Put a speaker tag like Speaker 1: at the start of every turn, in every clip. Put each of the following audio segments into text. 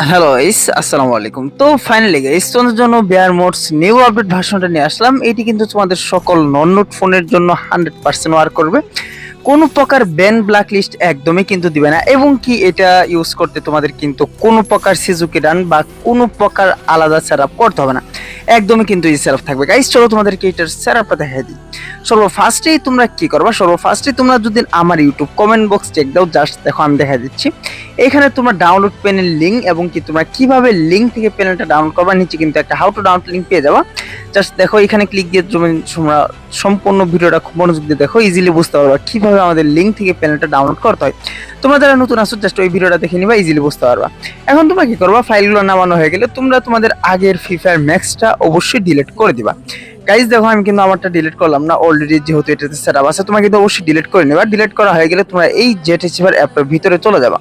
Speaker 1: Hello guys, আসসালামু আলাইকুম। তো ফাইনালি গাইস, তোমাদের জন্য বেয়ার মোডস নিউ আপডেট ভার্সনটা নিয়ে আসলাম। এটি কিন্তু তোমাদের সকল নন নোট ফোনের জন্য 100% ওয়ার্ক করবে। কোনো প্রকার ব্যান ব্ল্যাক লিস্ট একদমই কিন্তু দিবে না, এবং কি এটা ইউজ করতে তোমাদের কিন্তু কোনো প্রকার সিজুকি রান বা কোনো প্রকার আলাদা সেটআপ করতে হবে না। একদমই কিন্তু এই সেটআপ থাকবে গাইস। চলো তোমাদেরকে এটার সেটআপটা দেখাই দিই। সর্বফার্স্টেই তোমরা কি করবা, সর্বফার্স্টেই তোমরা যদি আমার ইউটিউব কমেন্ট বক্স চেক দাও, জাস্ট দেখো আমি দেখা দিচ্ছি। এখানে তোমরা ডাউনলোড প্যানেল লিঙ্ক এবং কি তোমরা কিভাবে লিঙ্ক থেকে প্যানেলটা ডাউনলোড করবা, নিচে কিন্তু একটা হাউ টু ডাউনলোড লিঙ্ক পেয়ে যাবা। জাস্ট দেখো এখানে ক্লিক দিয়ে তোমরা সম্পূর্ণ ভিডিওটা খুব মনোযোগ দিয়ে দেখো, ইজিলি বুঝতে পারবা কিভাবে আমাদের লিঙ্ক থেকে প্যানেলটা ডাউনলোড করতে হয়। তোমরা যারা নতুন আসো জাস্ট ওই ভিডিওটা দেখে নিবা, ইজিলি বুঝতে পারবা। এখন তোমরা কি করবা, ফাইলগুলো নামানো হয়ে গেলে তোমরা তোমাদের আগের ফ্রি ফায়ার ম্যাক্সটা অবশ্যই ডিলিট করে দিবা। গাইজ দেখো আমি কিন্তু আমারটা ডিলিট করলাম না, অলরেডি যেহেতু এটাতে সেটআপ আছে। তোমরা কিন্তু অবশ্যই ডিলিট করে নেবা। ডিলিট করা হয়ে গেলে তোমরা এই জেট রিসিভার অ্যাপের ভিতরে চলে যাবা।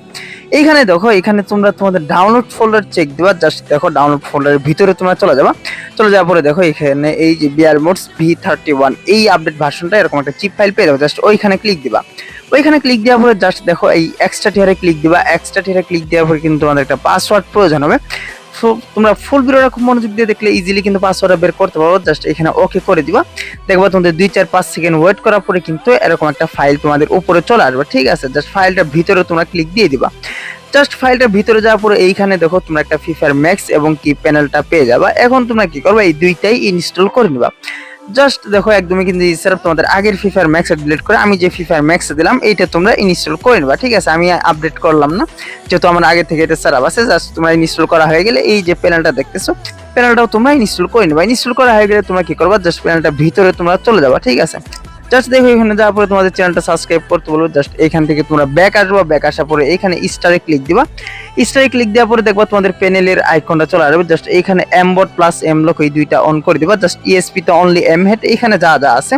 Speaker 1: এইখানে দেখো, এখানে তোমরা তোমাদের ডাউনলোড ফোল্ডার চেক দিবা। জাস্ট দেখো ডাউনলোড ফোল্ডারের ভিতরে তোমরা চলে যাবা। চলে যাওয়ার পরে দেখো এখানে এই যে বিআর মোডস V31 এই আপডেট ভার্সনটা এরকম একটা চিপ ফাইল পেয়ে যাবে। জাস্ট ওইখানে ক্লিক দিবা। ওইখানে ক্লিক দেওয়ার পরে জাস্ট দেখো এই এক্সট্রা টিয়ারে ক্লিক দিবা। এক্সট্রা টিয়ারে ক্লিক দেওয়ার পরে কিন্তু তোমাদের একটা পাসওয়ার্ড প্রয়োজন হবে। তোমরা ফুল ভিডিওটা খুব মনোযোগ দিয়ে দেখলে ইজিলি কিন্তু পাসওয়ার্ডটা বের করতে পারো। জাস্ট এখানে ওকে করে দিবা। দেখবা তোমাদের 2-4-5 সেকেন্ড ওয়েট করার পরে কিন্তু এরকম একটা ফাইল তোমাদের উপরে চলে আসবে। ঠিক আছে, জাস্ট ফাইলটার ভিতরে তোমরা ক্লিক দিয়ে দিবা। জাস্ট ফাইলটার ভিতরে যাওয়ার পরে এইখানে দেখো তোমরা একটা ফ্রি ফায়ার ম্যাক্স এবং কি প্যানেলটা পেয়ে যাবা। এখন তোমরা কি করবা, এই দুইটাই ইনস্টল করে নিবা। জাস্ট দেখো একদমই কিন্তু এই সেটআপ তোমাদের আগের ফ্রি ফায়ার ম্যাক্স ডিলিট করে আমি যে ফ্রি ফায়ার ম্যাক্স দিলাম এইটা তোমরা ইনস্টল করে নিবা। ঠিক আছে, আমি আপডেট করলাম না, যেহেতু আমার আগে থেকে এটা সেটআপ আছে। জাস্ট তোমরা ইনস্টল করা হয়ে গেলে এই যে প্যানেলটা দেখতেছো, প্যানেলটাও তোমরা ইনস্টল করে নিবা। ইনস্টল করা হয়ে গেলে তোমরা কি করবা, জাস্ট প্যানেলটার ভিতরে তোমরা চলে যাবা। ঠিক আছে, জাস্ট দেখো এখানে যাওয়ার পরে তোমাদের চ্যানেলটা সাবস্ক্রাইব করতে বলবো। জাস্ট এখান থেকে তোমরা ব্যাক আসবা। ব্যাক আসার পরে এখানে স্টারে ক্লিক দিবা। স্টারে ক্লিক দেওয়ার পরে দেখবা তোমাদের প্যানেলের আইকনটা চলে আসবে। জাস্ট এখানে এমবট প্লাস এমলক এই দুইটা অন করে দিবা। জাস্ট ইএসপি তে অনলি এম হেড, এখানে যা যা আছে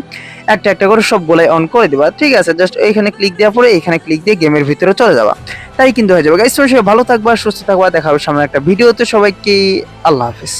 Speaker 1: একটা একটা করে সবগুলাই অন করে দিবা। ঠিক আছে, জাস্ট এখানে ক্লিক দেওয়ার পরে এখানে ক্লিক দিয়ে গেমের ভিতরে চলে যাবা। তাই কিন্তু হয়ে যাবে গাইস। সবাই ভালো থাকবা, সুস্থ থাকবা, দেখা হবে সামনে একটা ভিডিওতে। সবাইকে আল্লাহ হাফেজ।